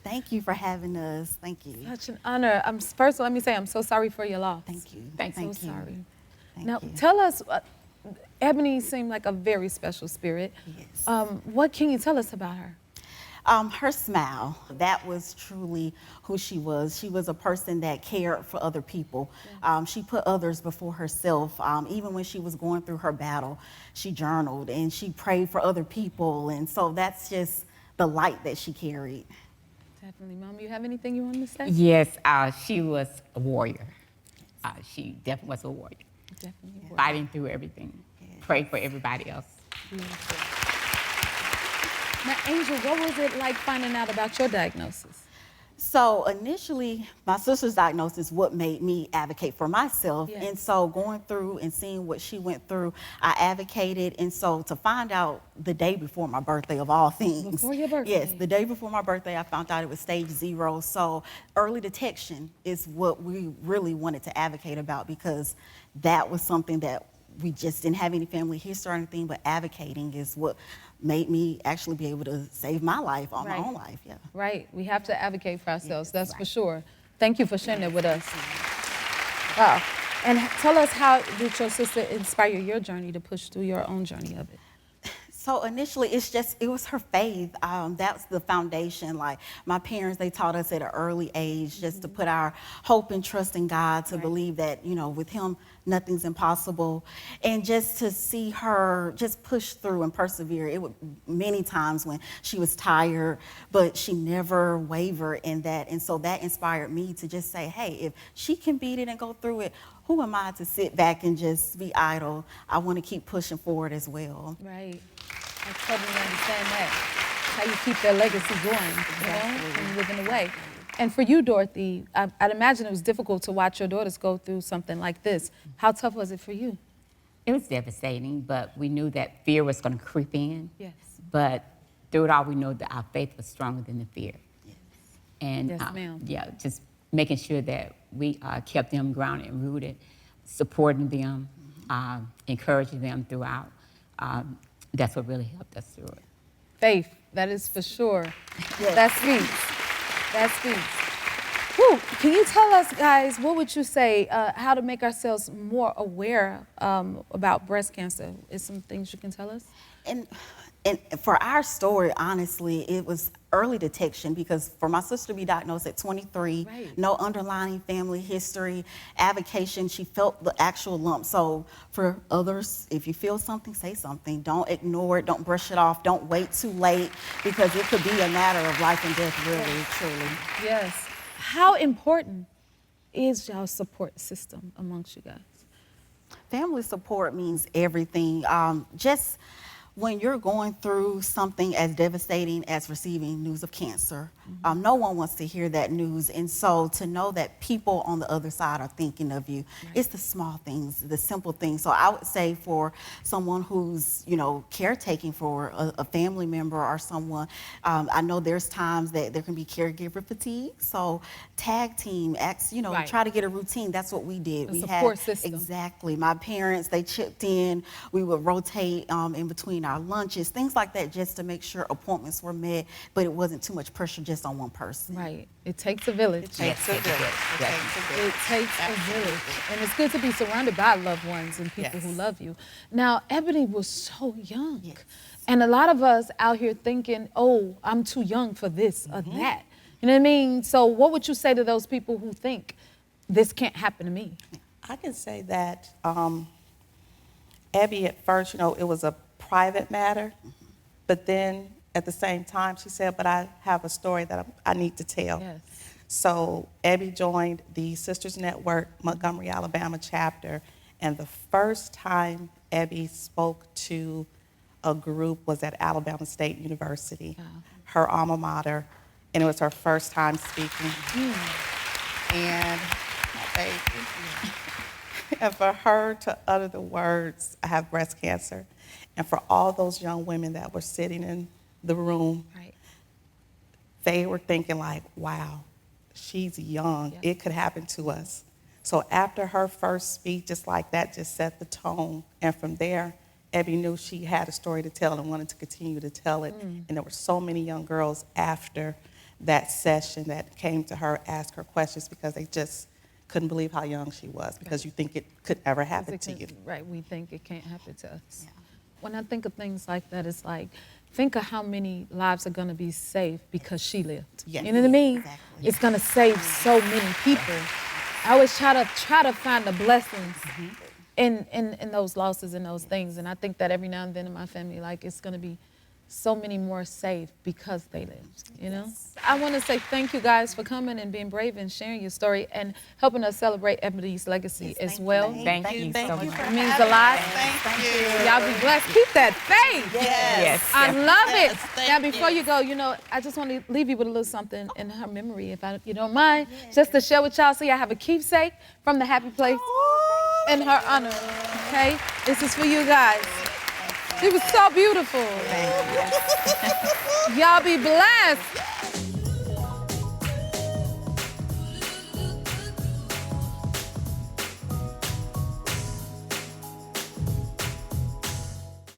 Thank you for having us. Thank you. Such an honor. First, let me say I'm so sorry for your loss. Thank you. Thank Thank so you. sorry. Thank Now, you. tell us, Ebony seemed like a very special spirit. Yes. What can you tell us about her? Her smile, that was truly who she was. She was a person that cared for other people. She put others before herself. Even when she was going through her battle, she journaled and she prayed for other people. And so that's just the light that she carried. Definitely. Mom, you have anything you want to say? Yes, she was a warrior. She definitely was a warrior. Definitely. Yeah. Fighting through everything. Pray for everybody else. Now, Angel, what was it like finding out about your diagnosis? So initially, my sister's diagnosis what made me advocate for myself. Yes. And so going through and seeing what she went through, I advocated. And so to find out the day before my birthday of all things. Before your birthday? Yes, the day before my birthday, I found out it was stage 0. So early detection is what we really wanted to advocate about, because that was something that we just didn't have any family history or anything, but advocating is what made me actually be able to save my life on my own life. Yeah. Right. We have to advocate for ourselves. That's for sure. Thank you for sharing that with us. Wow. And tell us, how did your sister inspire your journey to push through your own journey of it? So initially, it was her faith. That's the foundation. Like my parents, they taught us at an early age just to put our hope and trust in God, to believe that, with Him, nothing's impossible. And just to see her just push through and persevere. It would many times when she was tired, but she never wavered in that. And so that inspired me to just say, hey, if she can beat it and go through it, who am I to sit back and just be idle? I want to keep pushing forward as well. Right. I totally understand that. How you keep their legacy going, and living away. And for you, Dorothy, I'd imagine it was difficult to watch your daughters go through something like this. How tough was it for you? It was devastating, but we knew that fear was going to creep in. Yes. But through it all, we know that our faith was stronger than the fear. Yes. And Yes, ma'am. just making sure that we kept them grounded and rooted, supporting them, encouraging them throughout. That's what really helped us through it. Faith, that is for sure. Yes. That speaks. That speaks. Whew. Can you tell us, guys, what would you say, how to make ourselves more aware about breast cancer? Is some things you can tell us? And for our story, honestly, it was early detection, because for my sister to be diagnosed at 23, no underlying family history, avocation, she felt the actual lump. So for others, if you feel something, say something. Don't ignore it, don't brush it off, don't wait too late, because it could be a matter of life and death, really, truly. Yes. How important is y'all's support system amongst you guys? Family support means everything. Just when you're going through something as devastating as receiving news of cancer, no one wants to hear that news. And so to know that people on the other side are thinking of you, it's the small things, the simple things. So I would say for someone who's, caretaking for a family member or someone, I know there's times that there can be caregiver fatigue. So tag team, try to get a routine. That's what we did. A support system. Exactly. My parents, they chipped in. We would rotate in between our lunches, things like that, just to make sure appointments were met, but it wasn't too much pressure just on one person. Right. It takes a village. It takes a village. It takes a village. And it's good to be surrounded by loved ones and people who love you. Now, Ebony was so young. Yes. And a lot of us out here thinking, oh, I'm too young for this or that. You know what I mean? So what would you say to those people who think this can't happen to me? I can say that Abby, at first, it was a private matter, but then at the same time, she said, but I have a story that I need to tell. Yes. So Abby joined the Sisters Network Montgomery, Alabama chapter, and the first time Abby spoke to a group was at Alabama State University, her alma mater, and it was her first time speaking. And my baby. And for her to utter the words, I have breast cancer, and for all those young women that were sitting in the room, they were thinking like, wow, she's young. It could happen to us. So after her first speech, just like that, just set the tone. And from there, Abby knew she had a story to tell and wanted to continue to tell it. And there were so many young girls after that session that came to her, ask her questions because they just couldn't believe how young she was, because you think it could ever happen to you. Right, we think it can't happen to us. When I think of things like that, it's like, think of how many lives are gonna be saved because she lived. Yes. You know what I mean? Exactly. It's gonna save so many people. I always try to find the blessings in those losses and those things. And I think that every now and then in my family, like, it's gonna be so many more saved because they lived, you know? I want to say thank you guys for coming and being brave and sharing your story and helping us celebrate Ebony's legacy as Thank you, well. babe. Thank you so much. It means a lot. Thank you. Y'all be blessed. Keep that faith. Yes. I love Yes, it. thank Now, before you. you go, you know, I just want to leave you with a little something in her memory, if you don't mind, just to share with y'all. So y'all have a keepsake from the Happy Place in her honor. Okay, this is for you guys. She was so beautiful. Y'all be blessed.